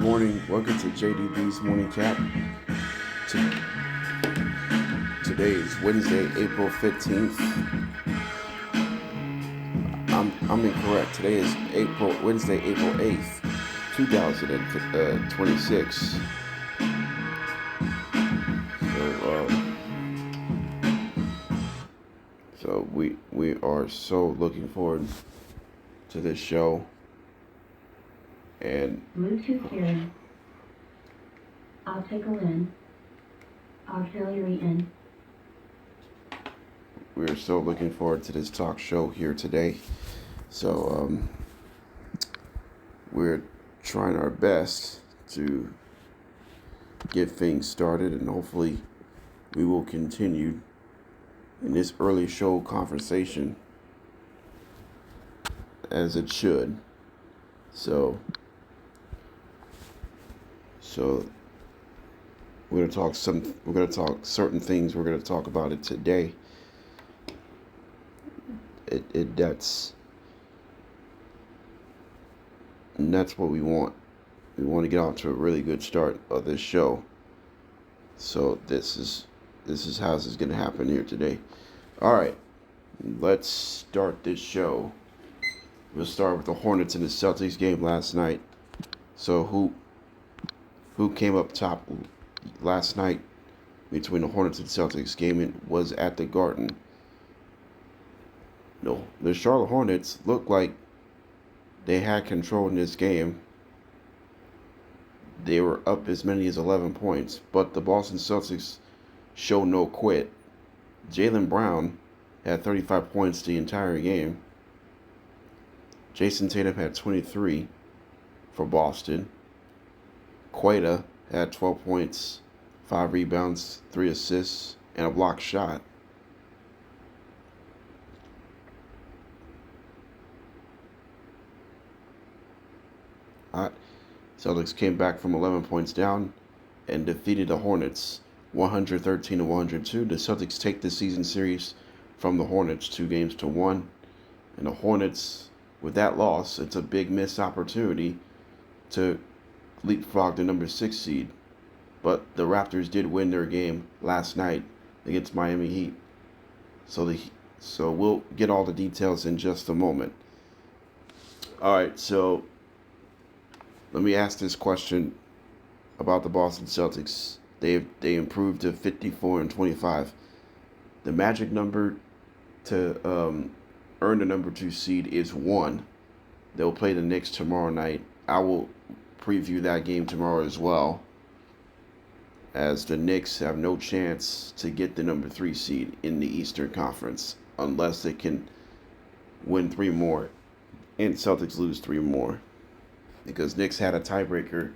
morning. Welcome to JDB's Morning Cap. Today is Wednesday, April 15th. I'm incorrect. Today is Wednesday, April 8th, 2026. So we are so looking forward to this show. And Bluetooth hearing. Optical in. Auxiliary in. We're so looking forward to this talk show here today. So we're trying our best to get things started, and hopefully we will continue in this early show conversation as it should. So we're gonna talk certain things. We're gonna talk about it today. That's what we want. We want to get off to a really good start of this show. So this is how this is gonna happen here today. All right, let's start this show. We'll start with the Hornets and the Celtics game last night. So who came up top last night between the Hornets and Celtics game? It was at the Garden. No, the Charlotte Hornets looked like they had control in this game. They were up as many as 11 points, but the Boston Celtics showed no quit. Jaylen Brown had 35 points the entire game. Jason Tatum had 23 for Boston. Queta had 12 points, 5 rebounds, 3 assists, and a blocked shot. Celtics came back from 11 points down and defeated the Hornets 113-102. The Celtics take the season series from the Hornets 2-1. And the Hornets, with that loss, it's a big missed opportunity to leapfrog the number 6 seed. But the Raptors did win their game last night against Miami Heat. So we'll get all the details in just a moment. All right, so let me ask this question about the Boston Celtics. They improved to 54-25. The magic number to earn the number 2 seed is 1. They'll play the Knicks tomorrow night. I will preview that game tomorrow as well, as the Knicks have no chance to get the number 3 seed in the Eastern Conference unless they can win 3 more and Celtics lose 3 more, because Knicks had a tiebreaker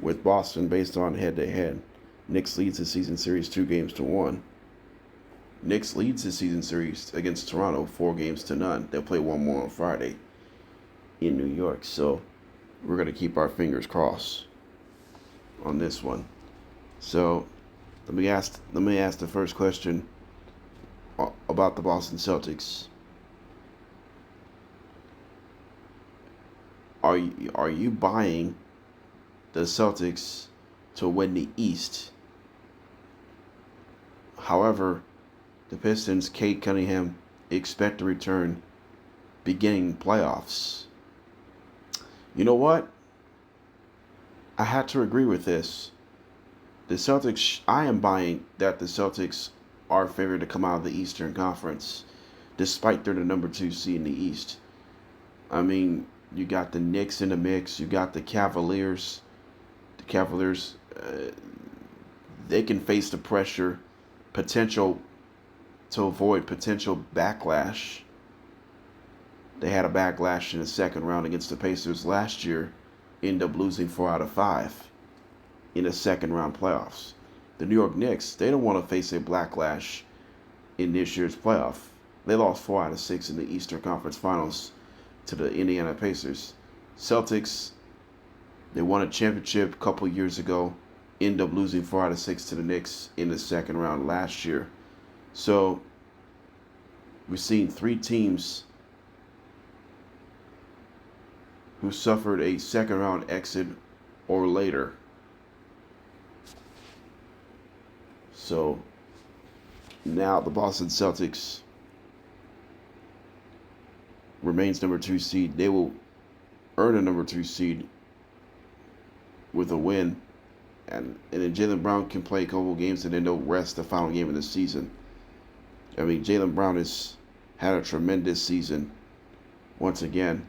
with Boston based on head-to-head. Knicks leads the season series 2-1. Knicks leads the season series against Toronto 4-0. They'll play 1 more on Friday in New York. So we're going to keep our fingers crossed on this one. So let me ask the first question about the Boston Celtics. Are you buying the Celtics to win the East? However, the Pistons, Kate Cunningham, expect to return beginning playoffs. You know what? I had to agree with this. The Celtics, I am buying that the Celtics are favored to come out of the Eastern Conference, despite they're the number 2 seed in the East. I mean, you got the Knicks in the mix. You got the Cavaliers. The Cavaliers, they can face the pressure, to avoid potential backlash. They had a backlash in the second round against the Pacers last year, ended up losing 4 out of 5 in the second round playoffs. The New York Knicks, they don't want to face a backlash in this year's playoff. They lost 4 out of 6 in the Eastern Conference Finals to the Indiana Pacers. Celtics, they won a championship a couple years ago, ended up losing 4 out of 6 to the Knicks in the second round last year. So we've seen 3 teams who suffered a second round exit or later. So now the Boston Celtics remains number 2 seed. They will earn a number 2 seed with a win. And then Jaylen Brown can play a couple games and then they'll rest the final game of the season. I mean, Jaylen Brown has had a tremendous season. Once again,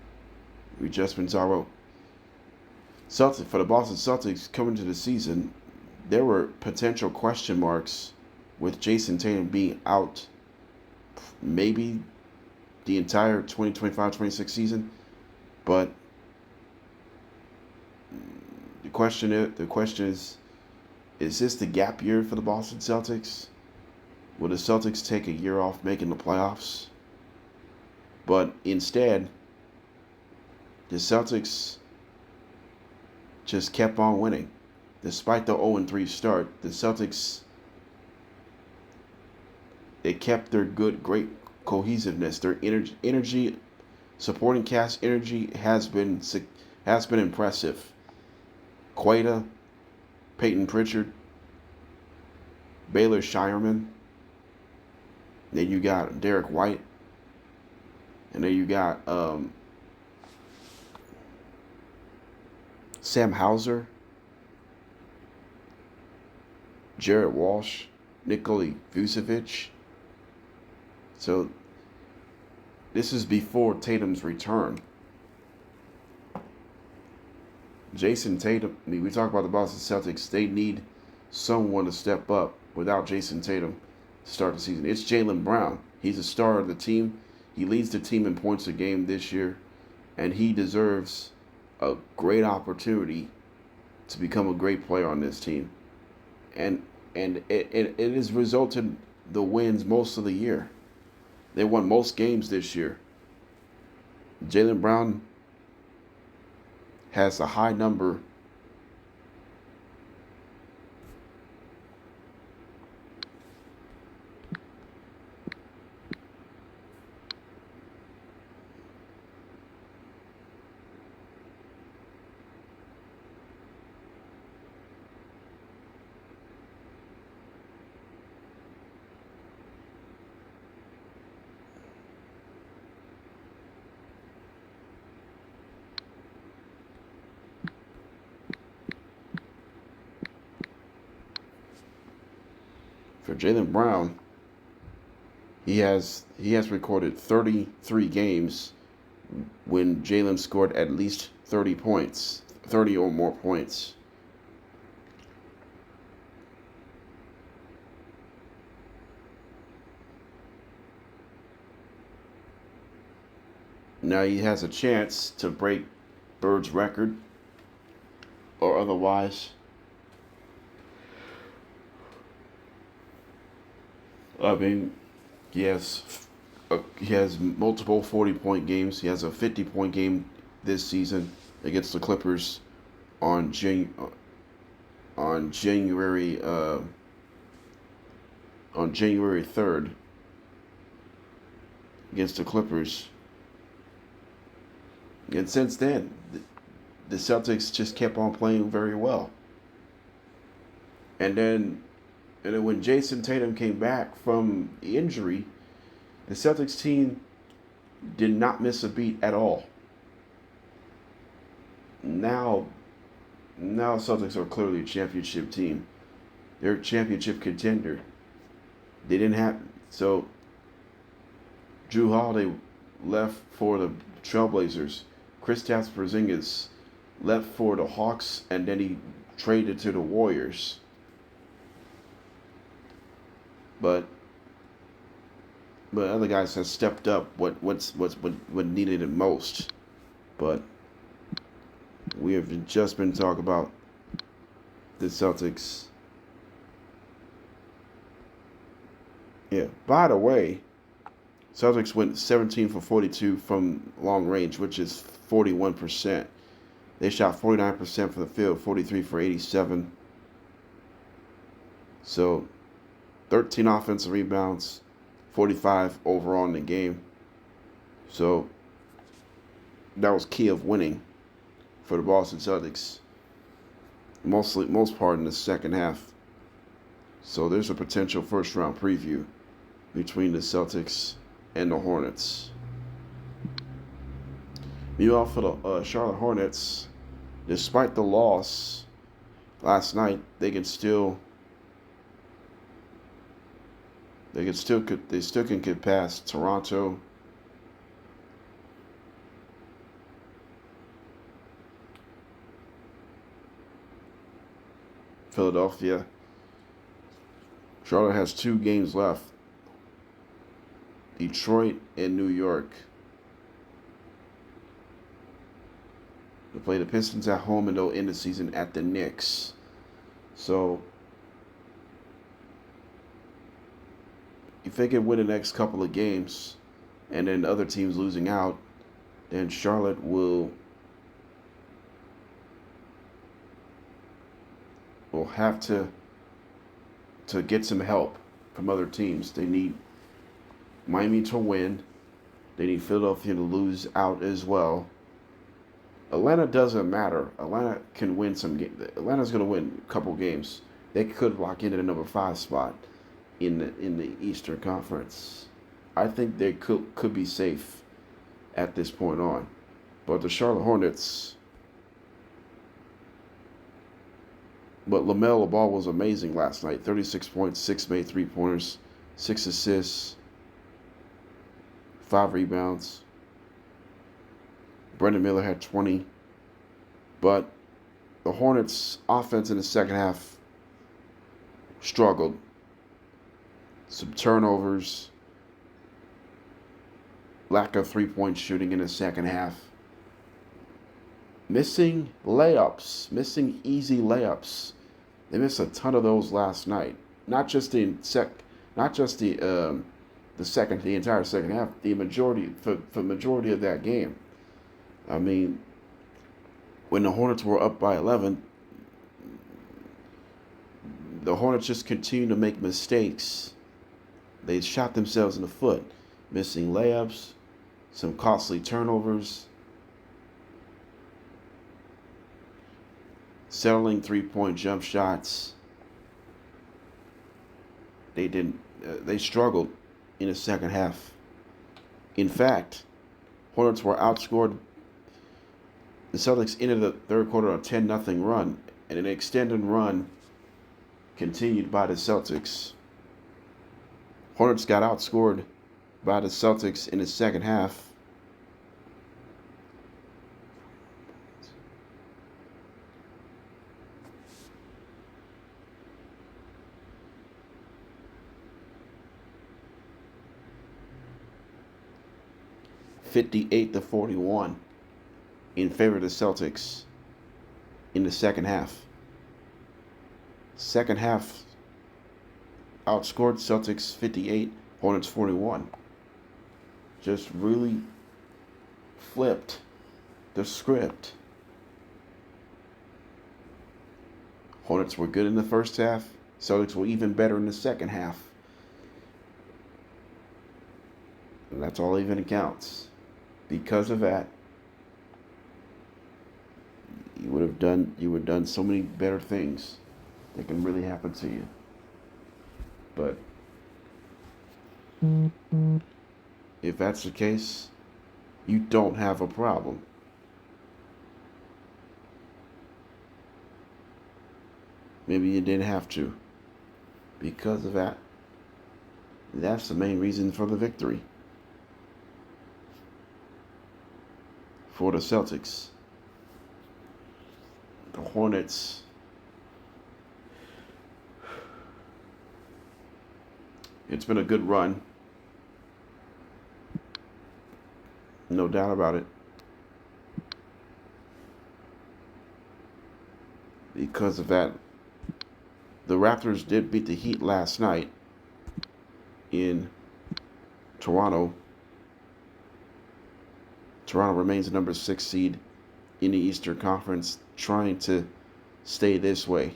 we just been talking about Celtics. For the Boston Celtics coming to the season, there were potential question marks with Jason Tatum being out maybe the entire 2025-26 season. But the question is this the gap year for the Boston Celtics? Will the Celtics take a year off making the playoffs? But instead, the Celtics just kept on winning. Despite the 0-3 start, the Celtics, they kept their great cohesiveness. Their energy, supporting cast energy has been impressive. Queta, Peyton Pritchard, Baylor Shireman. Then you got Derek White. And then you got Sam Hauser, Jared Walsh, Nikola Vucevic. So this is before Tatum's return. Jason Tatum, I mean, we talk about the Boston Celtics, they need someone to step up without Jason Tatum to start the season. It's Jaylen Brown. He's a star of the team. He leads the team in points a game this year, and he deserves a great opportunity to become a great player on this team. And it has resulted the wins most of the year. They won most games this year. Jaylen Brown has a high number for Jaylen Brown. He has recorded 33 games when Jaylen scored at least 30 points, 30 or more points. Now he has a chance to break Bird's record or otherwise. I mean, he has multiple 40-point games. He has a 50-point game this season against the Clippers on January 3rd against the Clippers. And since then, the Celtics just kept on playing very well. And then when Jason Tatum came back from the injury, the Celtics team did not miss a beat at all. Now Celtics are clearly a championship team. They're a championship contender. They didn't have so Drew Holiday left for the Trailblazers. Kristaps Porzingis left for the Hawks, and then he traded to the Warriors. But other guys have stepped up what needed it most. But we have just been talking about the Celtics. Yeah. By the way, Celtics went 17 for 42 from long range, which is 41%. They shot 49% from the field, 43 for 87. So 13 offensive rebounds, 45 overall in the game. So that was key of winning for the Boston Celtics. most part in the second half. So there's a potential first round preview between the Celtics and the Hornets. Meanwhile, for the Charlotte Hornets, despite the loss last night, they still can get past Toronto, Philadelphia. Charlotte has 2 games left. Detroit and New York. They play the Pistons at home, and they'll end the season at the Knicks. So if they can win the next couple of games and then other teams losing out, then Charlotte will have to get some help from other teams. They need Miami to win. They need Philadelphia to lose out as well. Atlanta doesn't matter. Atlanta can win some games. Atlanta's going to win a couple games. They could lock into the number 5 spot in the Eastern Conference. I think they could be safe at this point on. But the Charlotte Hornets, but LaMelo Ball was amazing last night. 36 points, 6 made 3-pointers, 6 assists, 5 rebounds. Brendan Miller had 20. But the Hornets' offense in the second half struggled. Some turnovers, lack of 3-point shooting in the second half. Missing layups, missing easy layups. They missed a ton of those last night. Not just the entire second half. The majority of that game. I mean, when the Hornets were up by 11, the Hornets just continued to make mistakes. They shot themselves in the foot, missing layups, some costly turnovers, settling 3-point jump shots. They struggled in the second half. In fact, Hornets were outscored. The Celtics ended the third quarter on a 10-0 run, and an extended run continued by the Celtics. Hornets got outscored by the Celtics in the second half. $58-41 in favor of the Celtics in the second half. Second half outscored Celtics 58, Hornets 41. Just really flipped the script. Hornets were good in the first half. Celtics were even better in the second half. And that's all even counts. Because of that, you would have done so many better things that can really happen to you. But if that's the case, you don't have a problem. Maybe you didn't have to. Because of that, that's the main reason for the victory for the Celtics. The Hornets, it's been a good run. No doubt about it. Because of that, the Raptors did beat the Heat last night in Toronto. Toronto remains the number 6 seed in the Eastern Conference, trying to stay this way.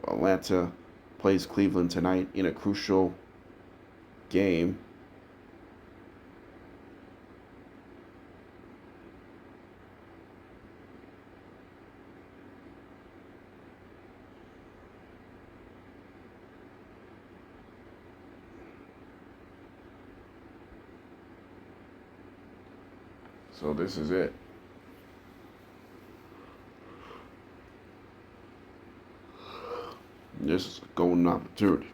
Atlanta plays Cleveland tonight in a crucial game. So this is it. This is a golden opportunity.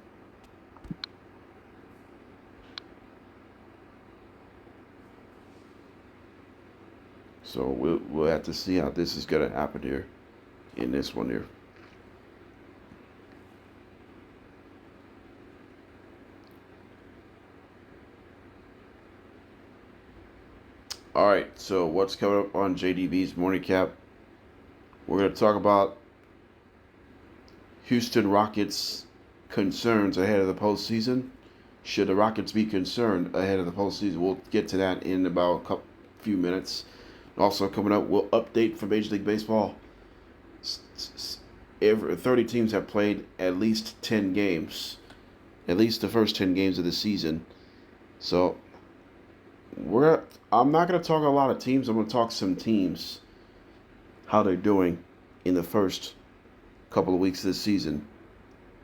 So we'll have to see how this is gonna happen here in this one here. All right, so what's coming up on JDB's morning cap? We're going to talk about Houston Rockets concerns ahead of the postseason. Should the Rockets be concerned ahead of the postseason? We'll get to that in about a few minutes. Also coming up, we'll update for Major League Baseball. 30 teams have played at least 10 games, at least the first 10 games of the season. So I'm not going to talk a lot of teams. I'm going to talk some teams, how they're doing in the first couple of weeks of the season.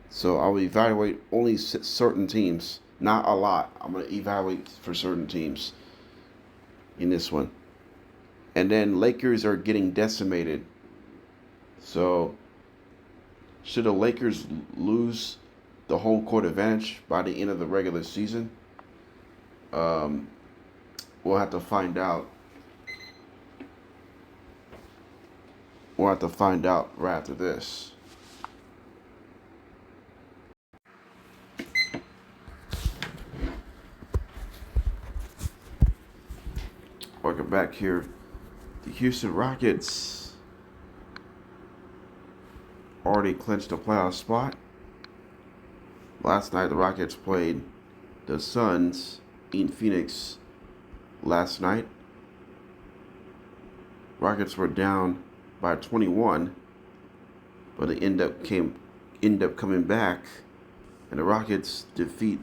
So I'll evaluate only certain teams, not a lot. I'm going to evaluate for certain teams in this one. And then Lakers are getting decimated. So should the Lakers lose the home court advantage by the end of the regular season? We'll have to find out. We'll have to find out right after this. Welcome back here. The Houston Rockets already clinched a playoff spot. Last night, the Rockets played the Suns in Phoenix last night. Rockets were down by 21, but they end up coming back, and the Rockets defeat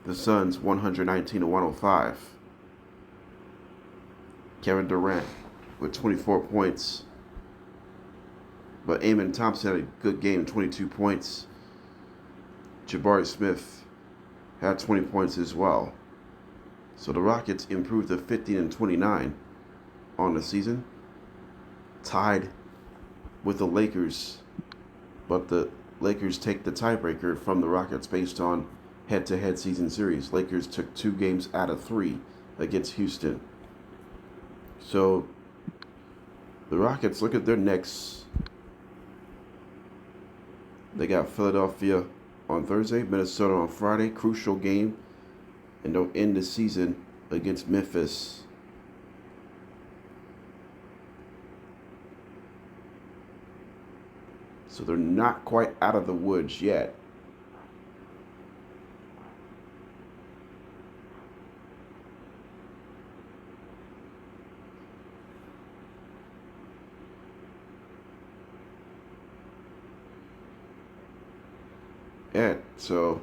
the Suns 119-105. Kevin Durant with 24 points, but Amen Thompson had a good game, 22 points. Jabari Smith had 20 points as well. So the Rockets improved to 15-29 on the season, tied with the Lakers, but the Lakers take the tiebreaker from the Rockets based on head-to-head season series. Lakers took 2 games out of 3 against Houston. So the Rockets, look at their next. They got Philadelphia on Thursday, Minnesota on Friday, crucial game, and they'll end the season against Memphis. So they're not quite out of the woods yet. So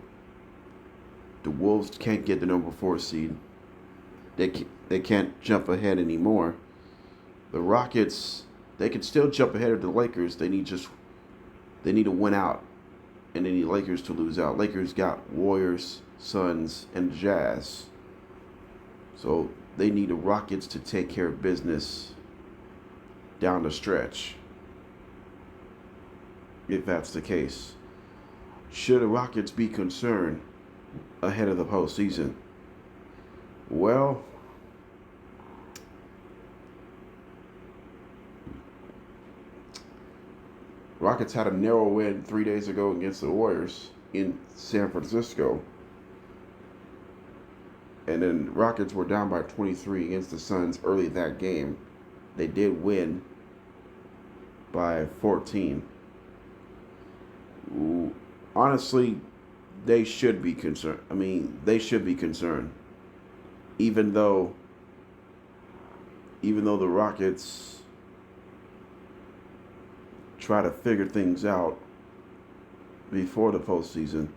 the Wolves can't get the number 4 seed. They can't jump ahead anymore. The Rockets, they can still jump ahead of the Lakers. They need to win out, and they need Lakers to lose out. Lakers got Warriors, Suns, and Jazz. So they need the Rockets to take care of business down the stretch, if that's the case. Should the Rockets be concerned ahead of the postseason? Well, Rockets had a narrow win 3 days ago against the Warriors in San Francisco. And then Rockets were down by 23 against the Suns early that game. They did win by 14. Honestly, they should be concerned. They should be concerned. Even though the Rockets try to figure things out before the postseason,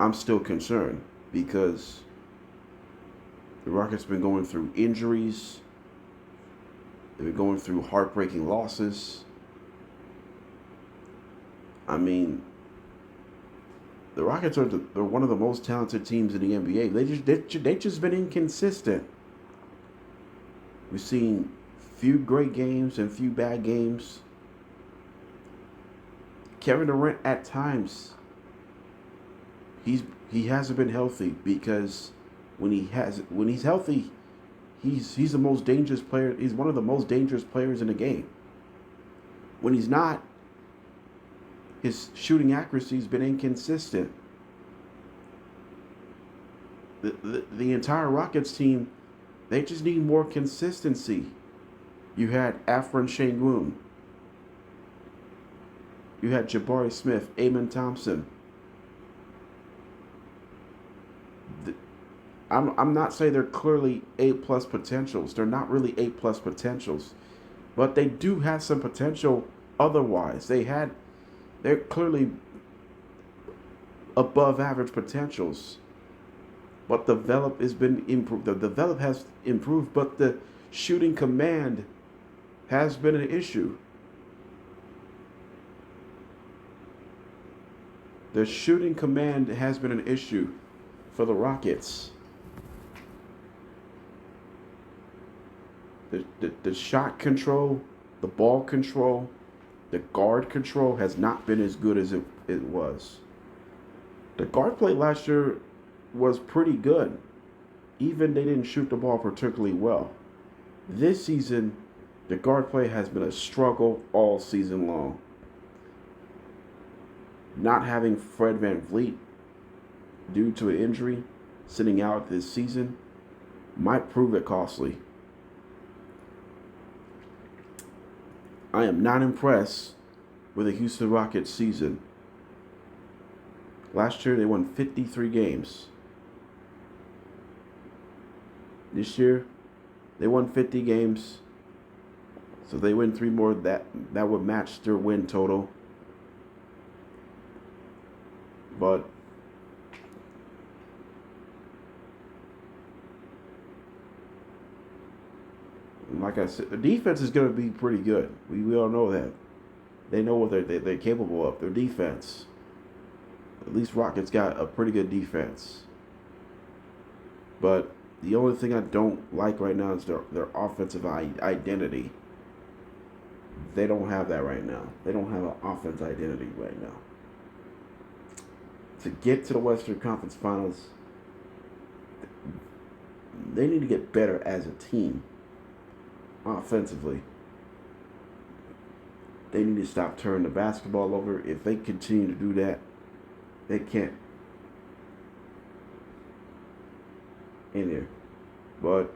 I'm still concerned because the Rockets been going through injuries. They've been going through heartbreaking losses. The Rockets they're one of the most talented teams in the NBA. They just been inconsistent. We've seen few great games and few bad games. Kevin Durant at times he hasn't been healthy because when he's healthy, he's the most dangerous player. He's one of the most dangerous players in the game. When he's not, his shooting accuracy's been inconsistent. The entire Rockets team, they just need more consistency. You had Afron Sengun. You had Jabari Smith, Amen Thompson. I'm not saying they're clearly A+ potentials. They're not really A+ potentials, but they do have some potential. Otherwise, they're clearly above average potentials. But the develop has been improved. The develop has improved, but the shooting command has been an issue. The shooting command has been an issue for the Rockets. The shot control, the ball control, the guard control has not been as good as it was. The guard play last year was pretty good. Even they didn't shoot the ball particularly well. This season, the guard play has been a struggle all season long. Not having Fred VanVleet due to an injury sitting out this season might prove it costly. I am not impressed with the Houston Rockets season. Last year they won 53 games. This year they won 50 games. So they win 3 more, that would match their win total. But like I said, the defense is going to be pretty good. We all know that. They know what they're capable of. Their defense. At least Rockets got a pretty good defense. But the only thing I don't like right now is their offensive identity. They don't have that right now. They don't have an offense identity right now. To get to the Western Conference Finals, they need to get better as a team. Offensively, they need to stop turning the basketball over. If they continue to do that, they can't in here. But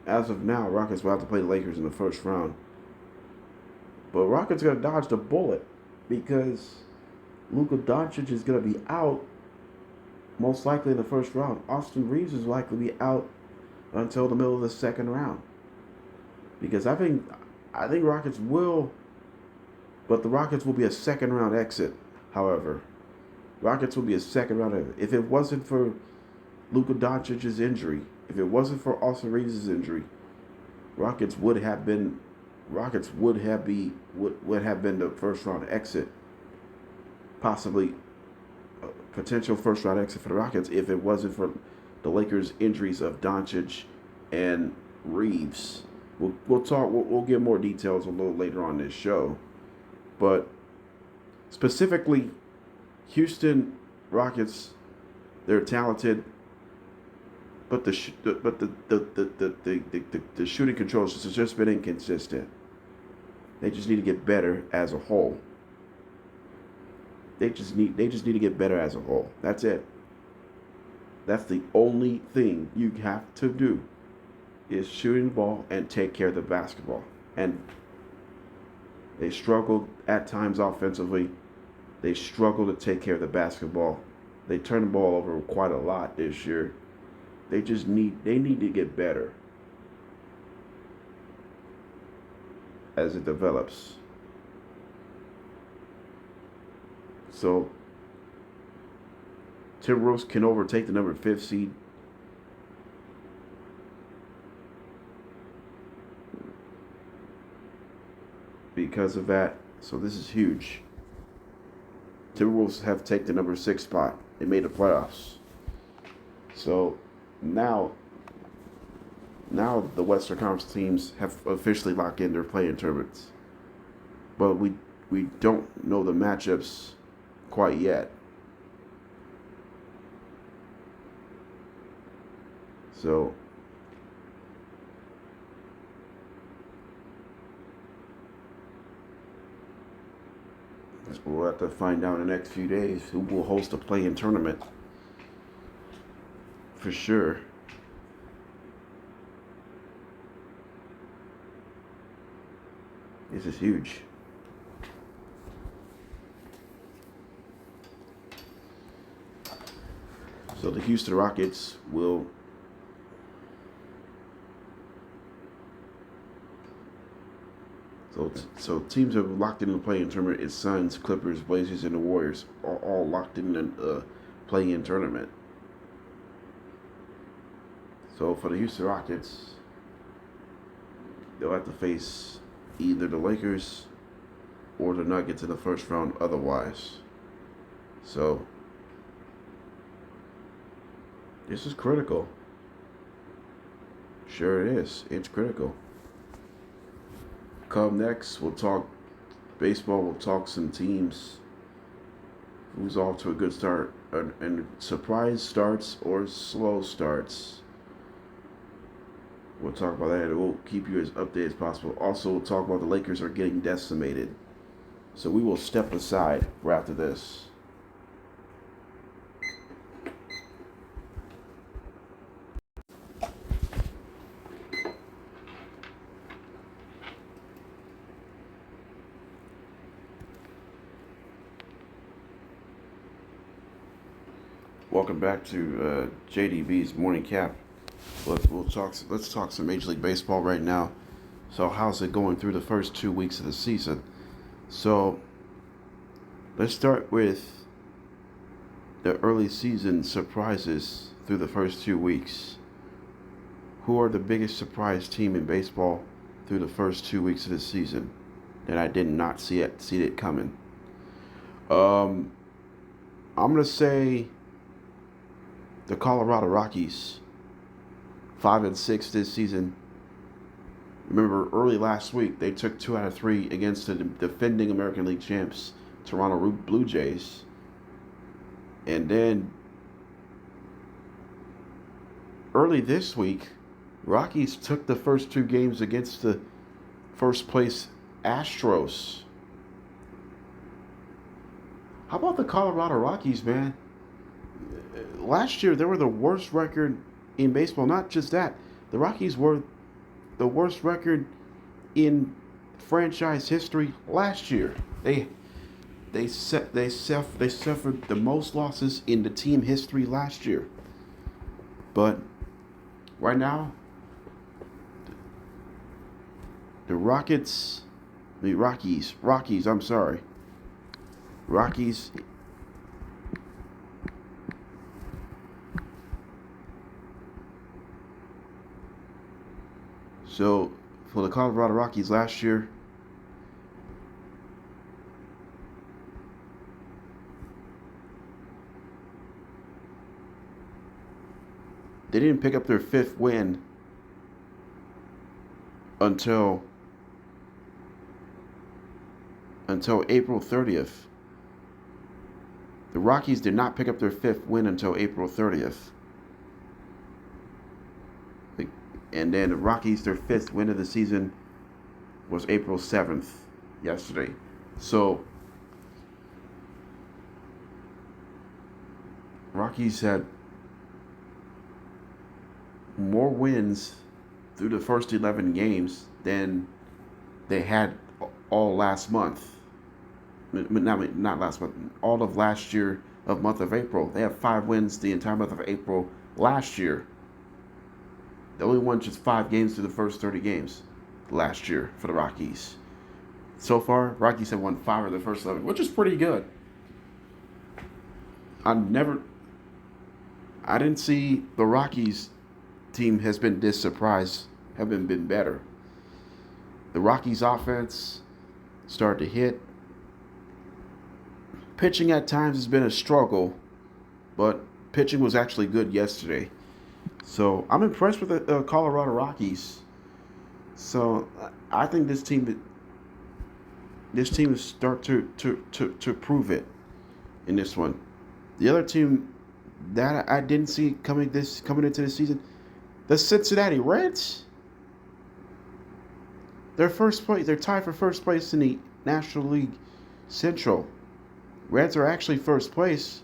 as of now, Rockets will have to play the Lakers in the first round. But Rockets are going to dodge the bullet because Luka Doncic is going to be out most likely in the first round. Austin Reeves is likely to be out until the middle of the second round. Because I think Rockets will, but the Rockets will be a second round exit. However, Rockets will be a second round exit. If it wasn't for Luka Doncic's injury, if it wasn't for Austin Reeves' injury, Rockets would have been the first round exit, possibly a potential first round exit for the Rockets if it wasn't for the Lakers' injuries of Doncic and Reeves. We'll get more details a little later on this show, but specifically, Houston Rockets, they're talented, but the shooting control has just been inconsistent. They just need to get better as a whole. They just need to get better as a whole. That's it. That's the only thing you have to do. Is shooting the ball and take care of the basketball. And they struggled at times offensively. They struggled to take care of the basketball. They turned the ball over quite a lot this year. They need to get better as it develops. So Timberwolves can overtake the number 5 seed. Because of that, so this is huge. Timberwolves have taken the number 6 spot. They made the playoffs. So now Now the Western Conference teams have officially locked in their play-in tournaments, but we don't know the matchups quite yet. So we'll have to find out in the next few days who will host a play-in tournament for sure. This is huge. So the Houston Rockets will So teams have locked in the play-in tournament. It's Suns, Clippers, Blazers, and the Warriors are all locked in the play-in tournament. So for the Houston Rockets, they'll have to face either the Lakers or the Nuggets in the first round otherwise. So this is critical. Sure it is. It's critical. Come next, we'll talk baseball. We'll talk some teams who's off to a good start and surprise starts or slow starts. We'll talk about that, and we'll keep you as updated as possible. Also, we'll talk about the Lakers are getting decimated. So we will step aside right after this. Welcome back to JDB's Morning Cap. Let's talk some Major League Baseball right now. So how's it going through the first 2 weeks of the season? So let's start with the early season surprises through the first 2 weeks. Who are the biggest surprise team in baseball through the first 2 weeks of the season that I did not see it coming? I'm gonna say the Colorado Rockies, 5-6 this season. Remember, early last week, they took 2 out of 3 against the defending American League champs, Toronto Blue Jays. And then, early this week, Rockies took the first 2 games against the first place Astros. How about the Colorado Rockies, man? Last year, they were the worst record in baseball. Not just that, the Rockies were the worst record in franchise history last year. They suffered the most losses in the team history last year. But right now, the Rockies. So, for the Colorado Rockies last year, they didn't pick up their 5th win until April 30th. The Rockies did not pick up their 5th win until April 30th. And then the Rockies, their 5th win of the season was April 7th, yesterday. So, Rockies had more wins through the first 11 games than they had all last month. Not last month, all of last year of month of April. They have 5 wins the entire month of April last year. They only won just 5 games through the first 30 games last year for the Rockies. So far, Rockies have won 5 of the first 11, which is pretty good. I didn't see the Rockies team has been this surprised, haven't been better. The Rockies offense started to hit. Pitching at times has been a struggle, but pitching was actually good yesterday. So I'm impressed with the Colorado Rockies. So I think this team is start to prove it in this one. The other team that I didn't see coming into the season, the Cincinnati Reds. They're first place. They're tied for first place in the National League Central. Reds are actually first place,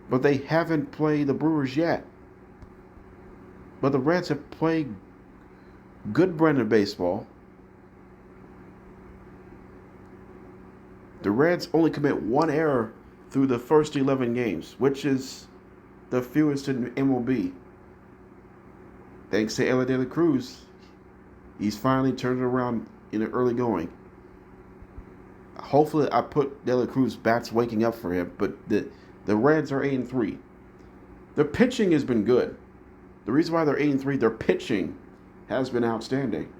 but they haven't played the Brewers yet. But the Reds have played good brand of baseball. The Reds only commit one error through the first 11 games, which is the fewest in MLB. Thanks to Ella De La Cruz, he's finally turned it around in the early going. Hopefully, I put De La Cruz bats waking up for him, but the Reds are 8-3. Their pitching has been good. The reason why they're 8-3, their pitching has been outstanding.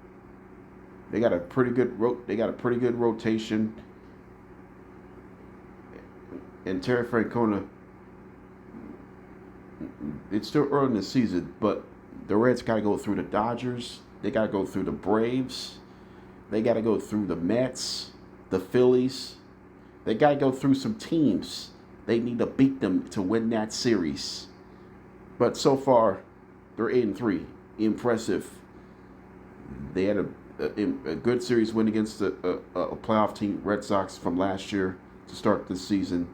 They got a pretty good rotation. And Terry Francona, it's still early in the season, but the Reds got to go through the Dodgers. They got to go through the Braves. They got to go through the Mets, the Phillies. They got to go through some teams. They need to beat them to win that series. But so far, they're 8-3. Impressive. They had a good series win against a playoff team, Red Sox, from last year to start this season.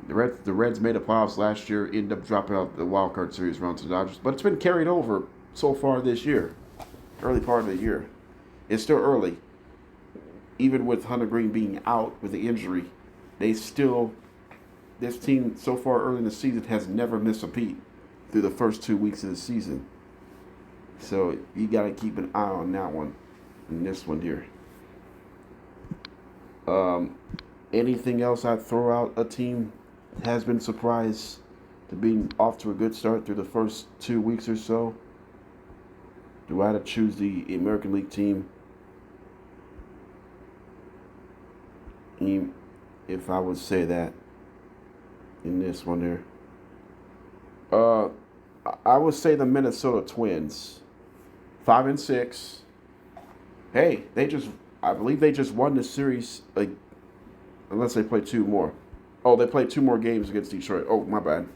The Reds made the playoffs last year, ended up dropping out the wild card series round to the Dodgers, but it's been carried over so far this year, early part of the year. It's still early. Even with Hunter Green being out with the injury, this team so far early in the season has never missed a beat through the first 2 weeks of the season. So you got to keep an eye on that one and this one here. Anything else I'd throw out? A team has been surprised to being off to a good start through the first 2 weeks or so. Do I have to choose the American League team? If I would say that in this one here. I would say the Minnesota Twins. 5-6. Hey, I believe they just won the series, unless they play two more. Oh, they played 2 more games against Detroit. Oh, my bad.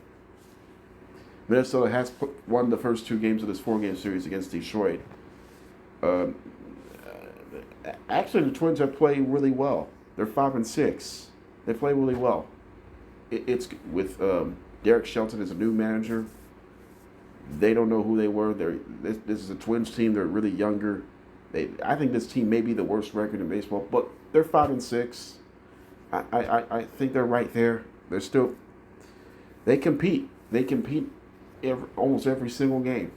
Minnesota has won the first 2 games of this 4-game series against Detroit. Actually, the Twins have played really well. They're 5-6. They play really well. It's with Derek Shelton as a new manager. They don't know who they were. This is a Twins team. They're really younger. I think this team may be the worst record in baseball, but they're 5-6. I think they're right there. They compete. They compete almost every single game.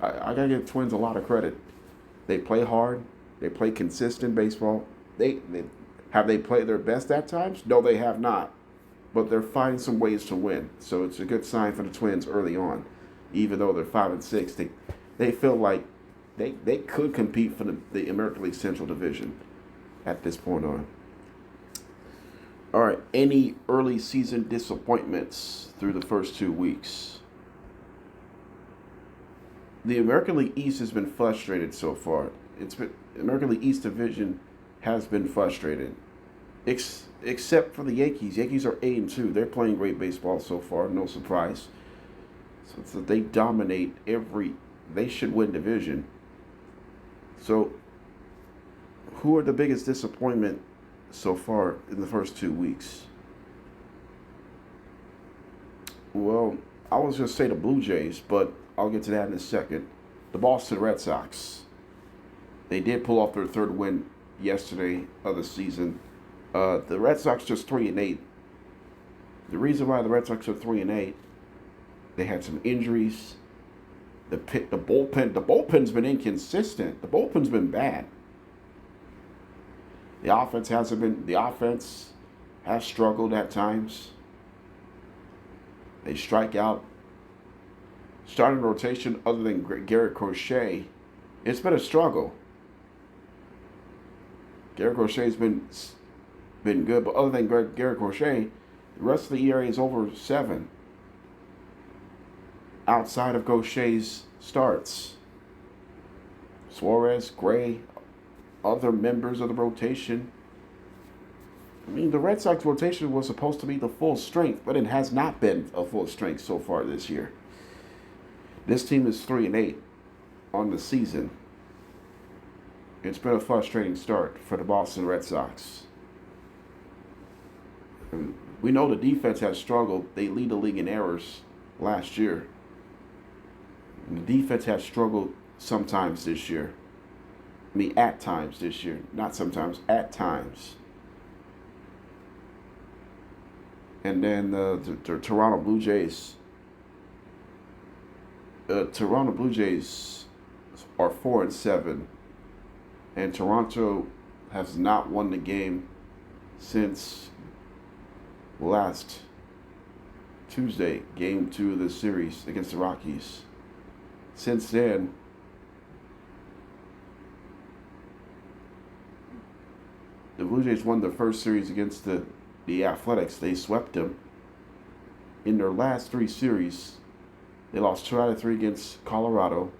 I gotta give the Twins a lot of credit. They play hard. They play consistent baseball. Have they played their best at times? No, they have not. But they're finding some ways to win. So it's a good sign for the Twins early on. Even though they're 5-6, they feel like they could compete for the American League Central Division at this point on. All right, any early season disappointments through the first 2 weeks? The American League East has been frustrated so far. American League East Division has been frustrated, except for the Yankees. Yankees are 8-2. They're playing great baseball so far. No surprise. So they dominate they should win division. So who are the biggest disappointment so far in the first 2 weeks? Well, I was going to say the Blue Jays, but I'll get to that in a second. The Boston Red Sox. They did pull off their 3rd win yesterday of the season. The Red Sox just 3-8. The reason why the Red Sox are 3-8, they had some injuries. The bullpen's been inconsistent. The bullpen's been bad. The offense has struggled at times. They strike out. Starting rotation other than Garrett Crochet, it's been a struggle. Garrett Crochet's been good, but other than Garrett Crochet, the rest of the ERA is over 7. outside of Gaucher's starts. Suarez, Gray, other members of the rotation. I mean, the Red Sox rotation was supposed to be the full strength, but it has not been a full strength so far this year. This team is 3-8 on the season. It's been a frustrating start for the Boston Red Sox. And we know the defense has struggled. They lead the league in errors last year. And the defense has struggled sometimes this year. I mean, at times this year. Not sometimes, at times. And then the Toronto Blue Jays. Toronto Blue Jays are 4-7. And Toronto has not won the game since last Tuesday, game 2 of the series against the Rockies. Since then, the Blue Jays won their first series against the Athletics. They swept them. In their last 3 series, they lost 2 out of 3 against Colorado.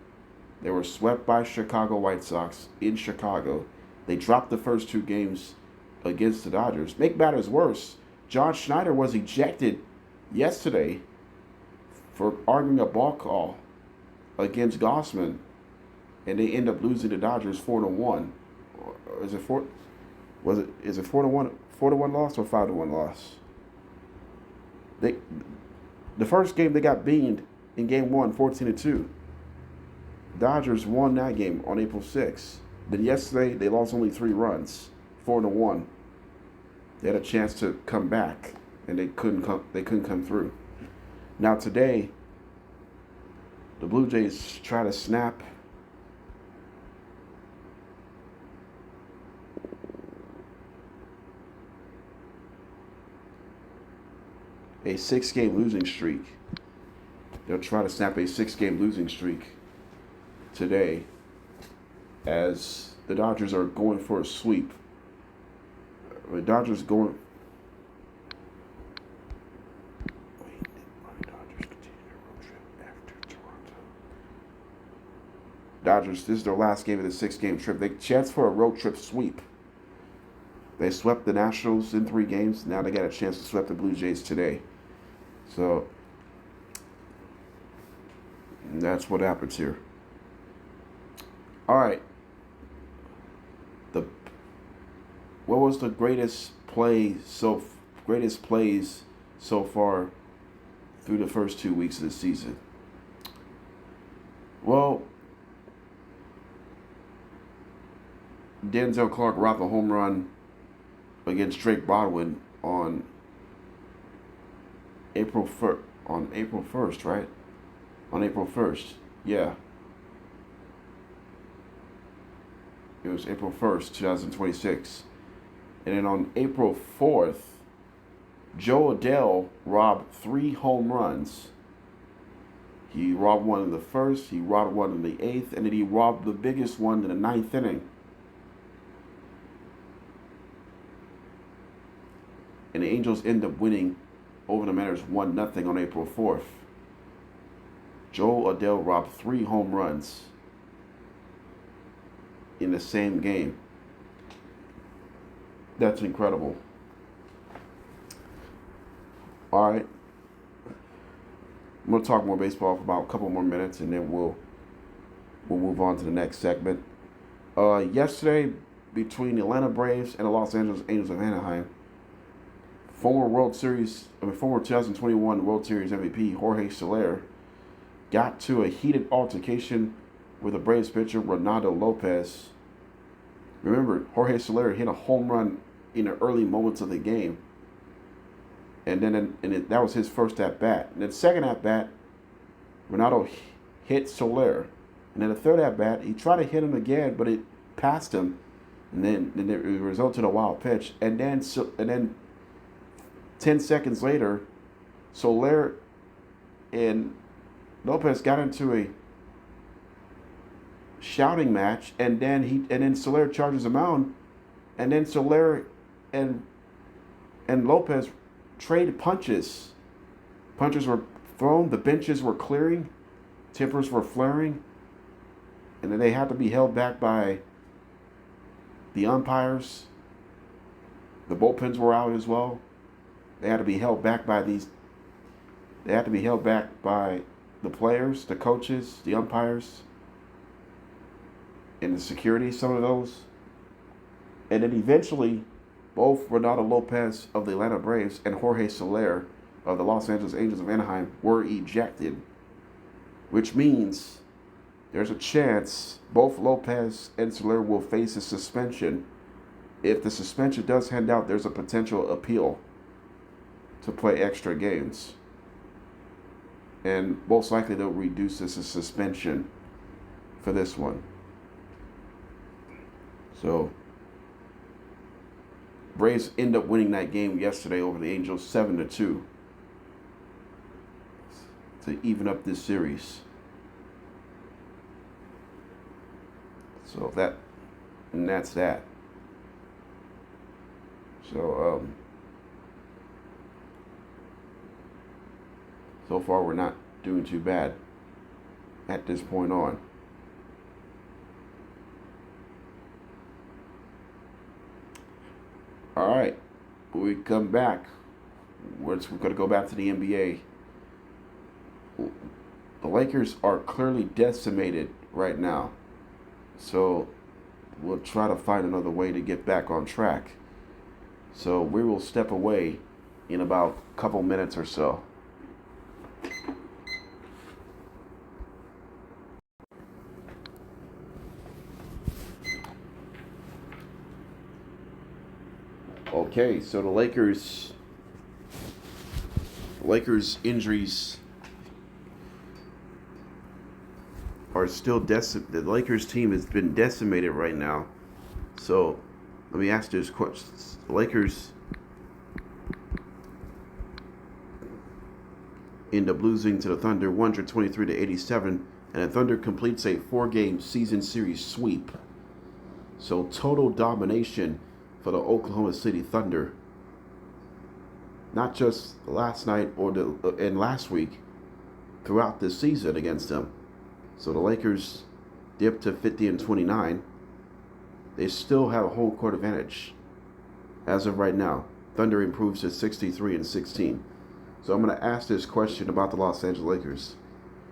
They were swept by Chicago White Sox in Chicago. They dropped the first 2 games against the Dodgers. Make matters worse, John Schneider was ejected yesterday for arguing a ball call against Gossman, and they end up losing the Dodgers 4-1. Or is it 4? Is it 4-1? 4-1 loss or 5-1 loss? The first game they got beamed in game 1, 14-2. Dodgers won that game on April 6th. Then yesterday they lost only 3 runs, 4-1. They had a chance to come back, and they couldn't come through. Now today, the Blue Jays try to snap a 6-game losing streak. They'll try to snap a 6-game losing streak today as the Dodgers are going for a sweep. The Dodgers going. Dodgers, this is their last game of the 6-game trip. They chance for a road trip sweep. They swept the Nationals in 3 games. Now they got a chance to sweep the Blue Jays today. So that's what happens here. All right. What was the greatest plays so far through the first 2 weeks of the season? Well, Denzel Clark robbed a home run against Drake Baldwin on April 1st, right? On April 1st, yeah. It was April 1st, 2026. And then on April 4th, Joe Adell robbed 3 home runs. He robbed one in the first, he robbed one in the 8th, and then he robbed the biggest one in the 9th inning. And the Angels end up winning over the Mariners 1-0 on April 4th. Joe Adell robbed 3 home runs in the same game. That's incredible. All right. I'm going to talk more baseball for about a couple more minutes, and then we'll move on to the next segment. Yesterday, between the Atlanta Braves and the Los Angeles Angels of Anaheim, former 2021 World Series MVP Jorge Soler got to a heated altercation with a Braves pitcher, Ronaldo Lopez. Remember, Jorge Soler hit a home run in the early moments of the game. And then that was his first at-bat. And then the second at-bat, Ronaldo hit Soler. And then the third at-bat, he tried to hit him again, but it passed him. And then it resulted in a wild pitch. And then 10 seconds later, Soler and Lopez got into a shouting match, and then Soler charges him out, and then Soler and Lopez traded punches. Punches were thrown, the benches were clearing, tempers were flaring, and then they had to be held back by the umpires. The bullpens were out as well. They had to be held back by these. They had to be held back by the players, the coaches, the umpires, and the security. Some of those, and then eventually, both Ronaldo Lopez of the Atlanta Braves and Jorge Soler of the Los Angeles Angels of Anaheim were ejected, which means there's a chance both Lopez and Soler will face a suspension. If the suspension does hand out, there's a potential appeal to play extra games. And most likely they'll reduce this as suspension for this one. So, Braves end up winning that game yesterday over the Angels 7-2 to even up this series. So that's that. So so far we're not doing too bad at this point on. All right, when we come back, we're going to go back to the NBA. The Lakers are clearly decimated right now. So we'll try to find another way to get back on track. So we will step away in about a couple minutes or so. Okay, so the Lakers injuries are still the Lakers team has been decimated right now. So let me ask this question. The Lakers end up losing to the Thunder 123-87, and the Thunder completes a 4-game season series sweep. So total domination for the Oklahoma City Thunder. Not just last night and last week, throughout this season against them. So the Lakers dipped to 50-29. They still have a home court advantage as of right now. Thunder improves to 63-16. So I'm going to ask this question about the Los Angeles Lakers.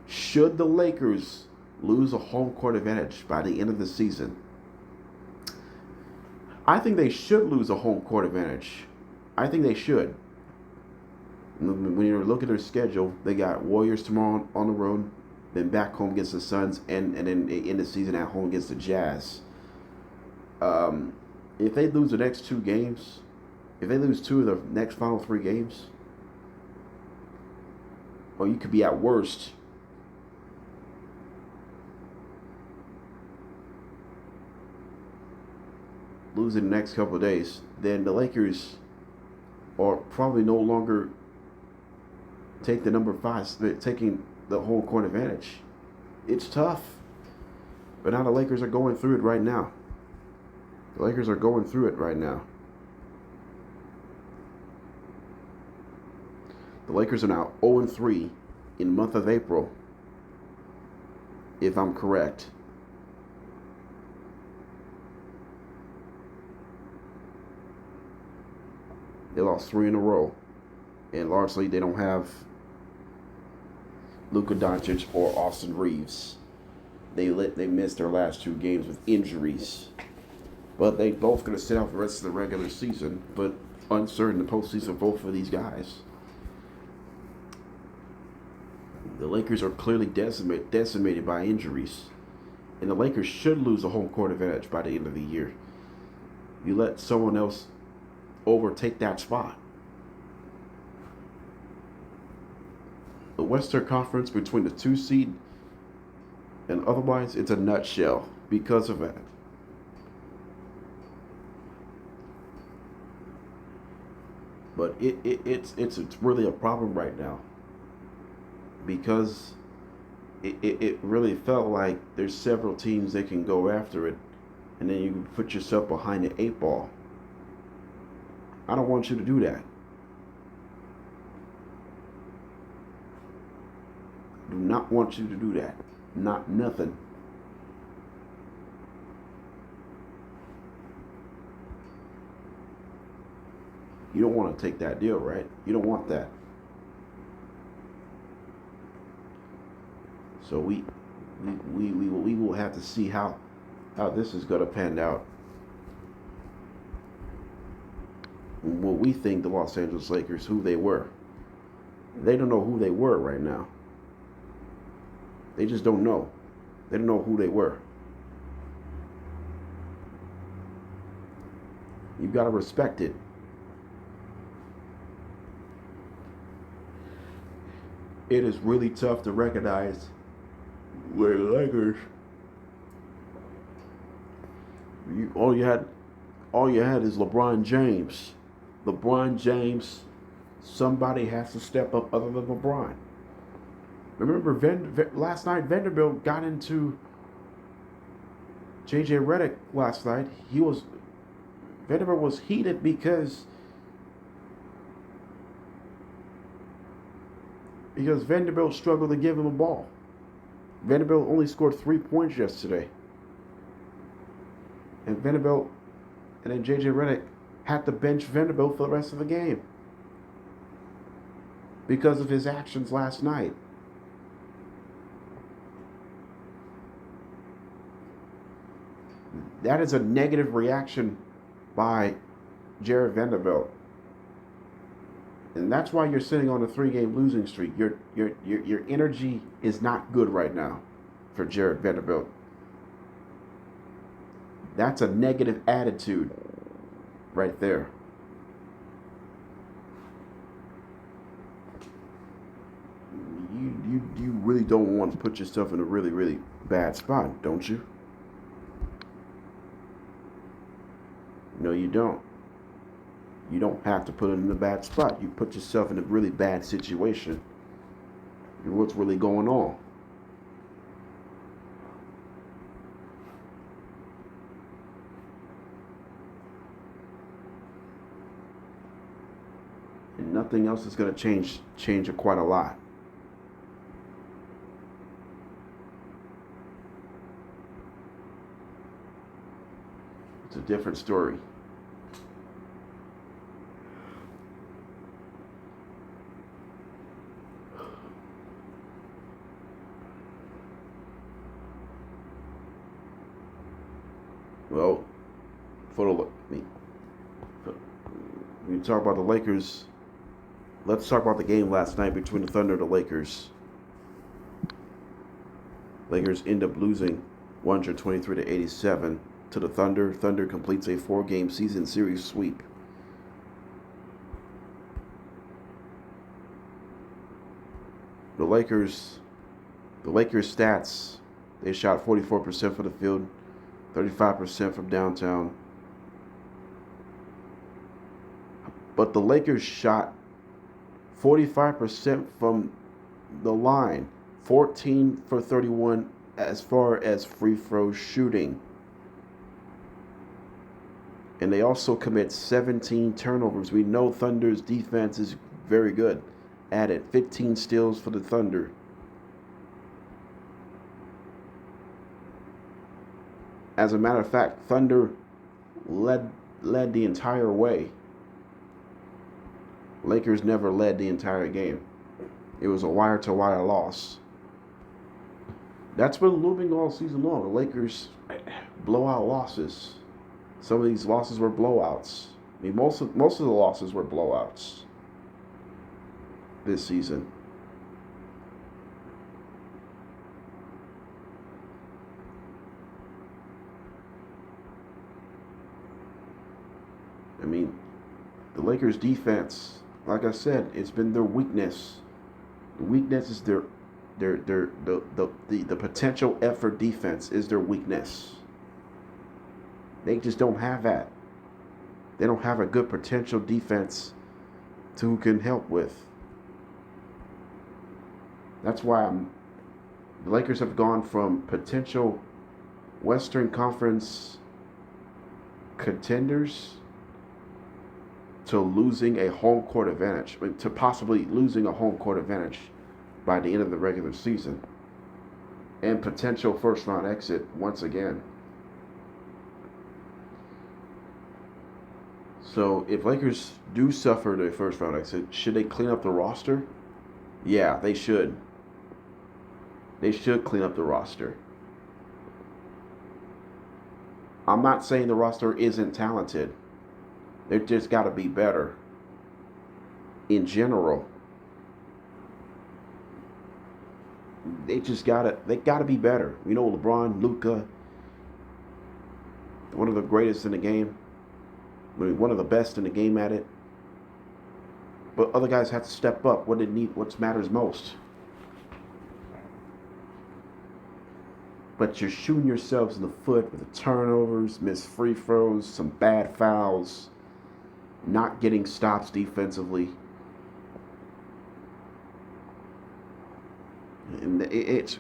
Should the Lakers lose a home court advantage by the end of the season? I think they should lose a home court advantage. I think they should. When you look at their schedule, they got Warriors tomorrow on the road, then back home against the Suns, and then end the season at home against the Jazz. If they lose the next 2 games, if they lose 2 of the next final 3 games, or you could be at worst losing the next couple of days, then the Lakers are probably no longer taking the home court advantage. It's tough. But now the Lakers are going through it right now. The Lakers are going through it right now. The Lakers are now 0-3 in the month of April, if I'm correct. They lost 3 in a row. And largely they don't have Luka Doncic or Austin Reeves. They missed their last 2 games with injuries. But they both going to sit out the rest of the regular season. But uncertain the postseason both for these guys. The Lakers are clearly decimated by injuries. And the Lakers should lose a home court advantage by the end of the year. You let someone else overtake that spot. The Western Conference between the 2 seed and otherwise, it's a nutshell because of that. But it's really a problem right now because it really felt like there's several teams that can go after it, and then you can put yourself behind the 8 ball. I don't want you to do that. Do not want you to do that. Not nothing. You don't want to take that deal, right? You don't want that. So we will have to see how this is going to pan out. What we think the Los Angeles Lakers, who they were. They don't know who they were right now. They just don't know. They don't know who they were. You've got to respect it. It is really tough to recognize where the Lakers. All you had is LeBron James. LeBron James. Somebody has to step up other than LeBron. Remember, last night Vanderbilt got into JJ Redick last night. Vanderbilt was heated because Vanderbilt struggled to give him a ball. Vanderbilt only scored 3 points yesterday. And then JJ Redick had to bench Vanderbilt for the rest of the game because of his actions last night. That is a negative reaction by Jared Vanderbilt. And that's why you're sitting on a 3-game losing streak. Your energy is not good right now for Jared Vanderbilt. That's a negative attitude right there. You really don't want to put yourself in a really, really bad spot, don't you? No, you don't. You don't have to put it in a bad spot. You put yourself in a really bad situation. What's really going on? And nothing else is going to change it quite a lot. It's a different story. Well, we talk about the Lakers. Let's talk about the game last night between the Thunder and the Lakers. Lakers end up losing 123-87 to the Thunder. Thunder completes a 4-game season series sweep. The Lakers stats, they shot 44% from the field, 35% from downtown. But the Lakers shot 45% from the line, 14 for 31 as far as free throw shooting. And they also commit 17 turnovers. We know Thunder's defense is very good. Added 15 steals for the Thunder. As a matter of fact, Thunder led the entire way. Lakers never led the entire game. It was a wire-to-wire loss. That's been looming all season long. The Lakers blowout losses. Some of these losses were blowouts. I mean, most of the losses were blowouts this season. I mean, the Lakers' defense, like I said, it's been their weakness. The weakness is the potential effort defense is their weakness. They just don't have that. They don't have a good potential defense to who can help with. That's why the Lakers have gone from potential Western Conference contenders to losing a home court advantage, to possibly losing a home court advantage by the end of the regular season and potential first round exit once again. So if Lakers do suffer their first round exit, should they clean up the roster? Yeah, they should. They should clean up the roster. I'm not saying the roster isn't talented. They just got to be better. In general, they gotta be better. You know, LeBron, Luka, one of the greatest in the game. I mean, one of the best in the game at it. But other guys have to step up. What matters most. But you're shooting yourselves in the foot with the turnovers, missed free throws, some bad fouls, not getting stops defensively. And it's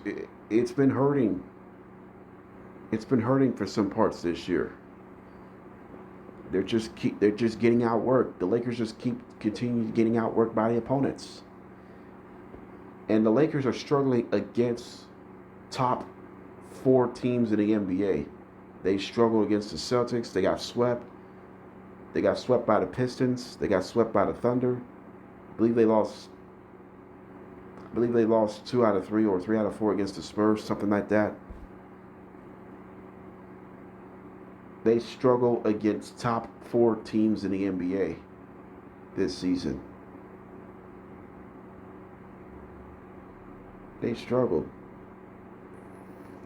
been hurting. It's been hurting for some parts this year. They're just getting outworked. The Lakers just continue getting outworked by the opponents. And the Lakers are struggling against top 4 teams in the NBA. They struggled against the Celtics. They got swept. They got swept by the Pistons. They got swept by the Thunder. I believe they lost 2 out of 3 or 3 out of 4 against the Spurs, something like that. They struggle against top 4 teams in the NBA this season. They struggled.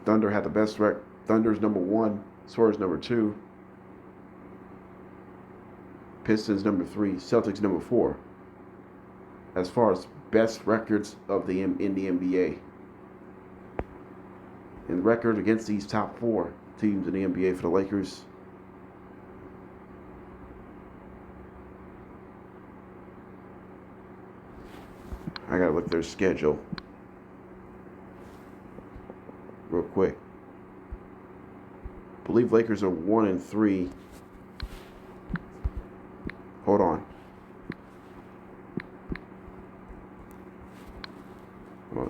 Thunder had the best record. Thunder's number 1. Spurs number 2. Pistons number 3. Celtics number 4. As far as best records in the NBA. And the record against these top 4 teams in the NBA for the Lakers. I gotta look at their schedule real quick. I believe Lakers are 1-3. Hold on.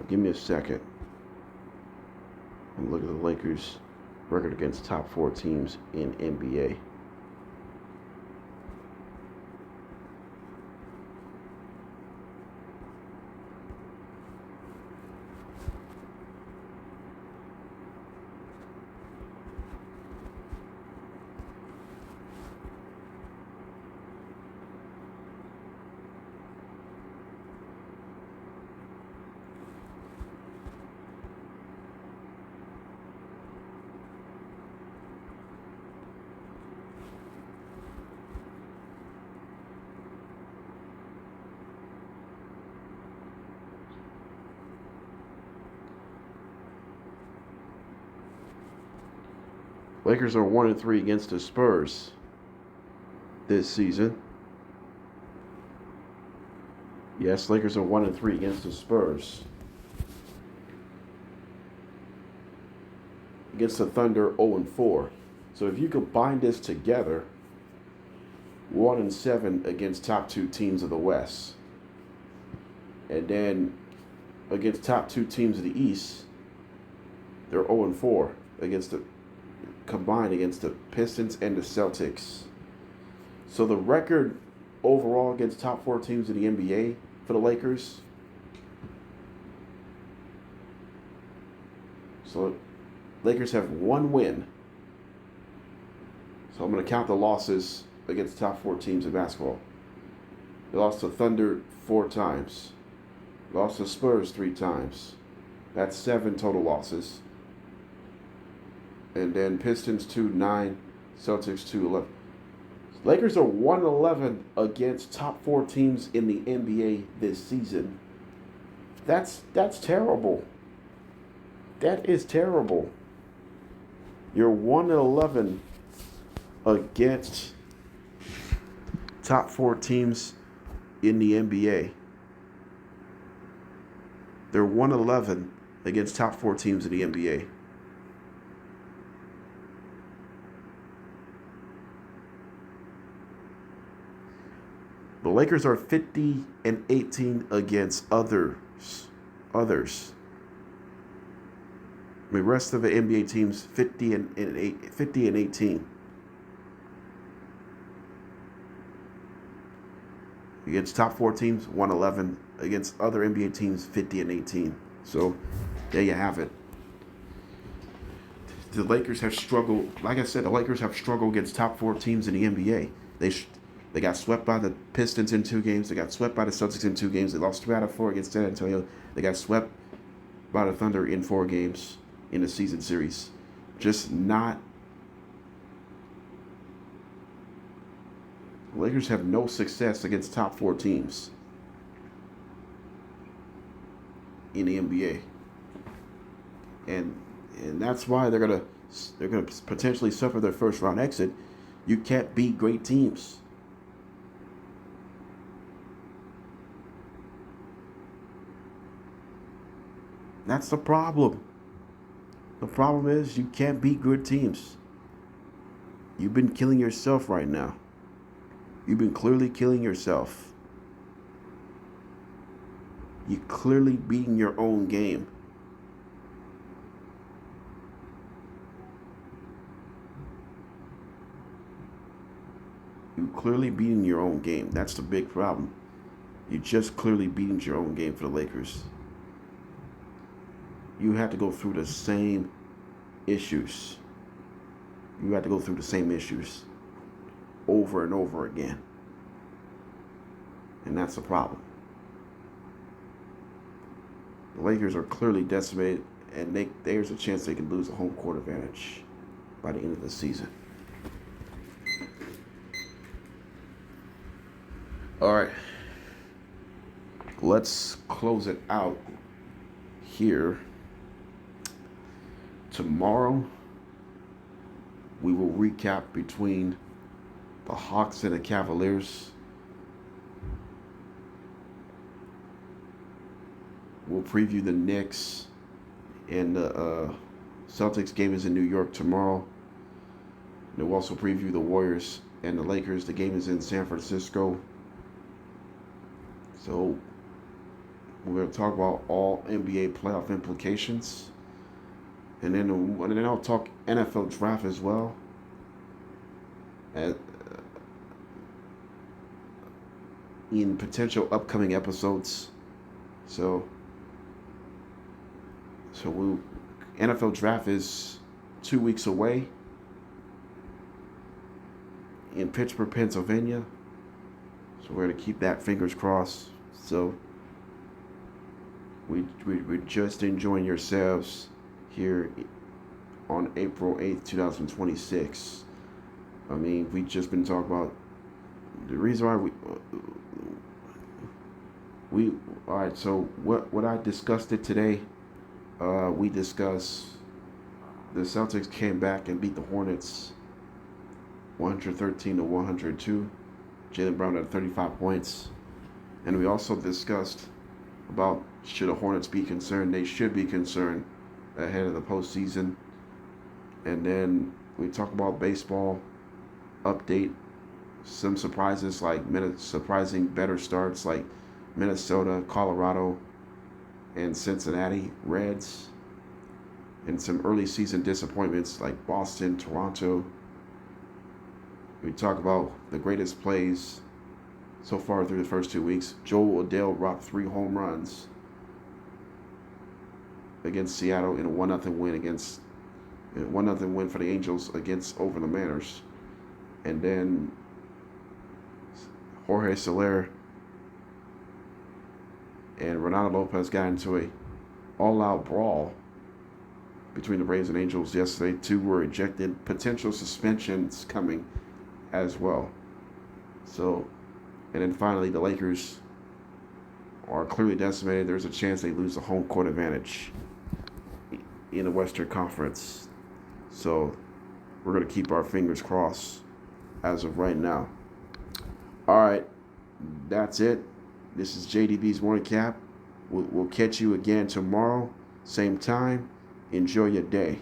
Give me a second. And look at the Lakers' record against top 4 teams in NBA. Lakers are 1-3 against the Spurs this season. Yes, Lakers are 1-3 against the Spurs. Against the Thunder, 0-4. So if you combine this together, 1-7 against top 2 teams of the West. And then against top 2 teams of the East, they're 0-4 combined against the Pistons and the Celtics. So the record overall against top 4 teams in the NBA for the Lakers. So Lakers have 1 win. So I'm going to count the losses against top 4 teams in basketball. They lost to Thunder 4 times. Lost to Spurs 3 times. That's 7 total losses. And then Pistons 2-9, Celtics 2-11. Lakers are 1-11 against top 4 teams in the NBA this season. That's terrible. That is terrible. You're 1-11 against top 4 teams in the NBA. They're 1-11 against top 4 teams in the NBA. The Lakers are 50-18 against others others. The rest of the NBA teams 50 and 18. Against top 4 teams, 111. Against other NBA teams, 50 and 18. So there you have it. The Lakers have struggled. Like I said, the Lakers have struggled against top 4 teams in the NBA. They got swept by the Pistons in 2 games. They got swept by the Celtics in 2 games. They lost 3 out of 4 against San Antonio. They got swept by the Thunder in 4 games in the season series. Just not. The Lakers have no success against top 4 teams in the NBA. And that's why they're gonna potentially suffer their first round exit. You can't beat great teams. That's the problem. The problem is you can't beat good teams. You've been killing yourself right now. You've been clearly killing yourself. You're clearly beating your own game. You're clearly beating your own game. That's the big problem. You're just clearly beating your own game for the Lakers. You have to go through the same issues. You have to go through the same issues over and over again. And that's the problem. The Lakers are clearly decimated, and there's a chance they can lose the home court advantage by the end of the season. All right. Let's close it out here. Tomorrow, we will recap between the Hawks and the Cavaliers. We'll preview the Knicks and the Celtics game is in New York tomorrow. And we'll also preview the Warriors and the Lakers. The game is in San Francisco. So we're going to talk about all NBA playoff implications. And then I'll talk NFL draft as well. In potential upcoming episodes. So NFL draft is 2 weeks away in Pittsburgh, Pennsylvania. So we're going to keep that fingers crossed. So we're just enjoying yourselves here on April 8th, 2026. I mean, we just been talking about the reason why we all right. So what I discussed it today. We discussed the Celtics came back and beat the Hornets 113-102. Jaylen Brown had 35 points. And we also discussed about should the Hornets be concerned. They should be concerned ahead of the postseason. And then we talk about baseball update. Some surprises like surprising better starts like Minnesota, Colorado, and Cincinnati Reds. And some early season disappointments like Boston, Toronto. We talk about the greatest plays so far through the first 2 weeks. Joel Adele rocked 3 home runs against Seattle in a 1-0 win for the Angels over the Mariners. And then Jorge Soler and Ronaldo Lopez got into a all-out brawl between the Braves and Angels yesterday. 2 were ejected. Potential suspensions coming as well. So, and then finally the Lakers are clearly decimated. There's a chance they lose the home court advantage in the Western Conference. So we're going to keep our fingers crossed as of right now. All right, that's it. This is JDB's Morning Cap. We'll catch you again tomorrow, same time. Enjoy your day.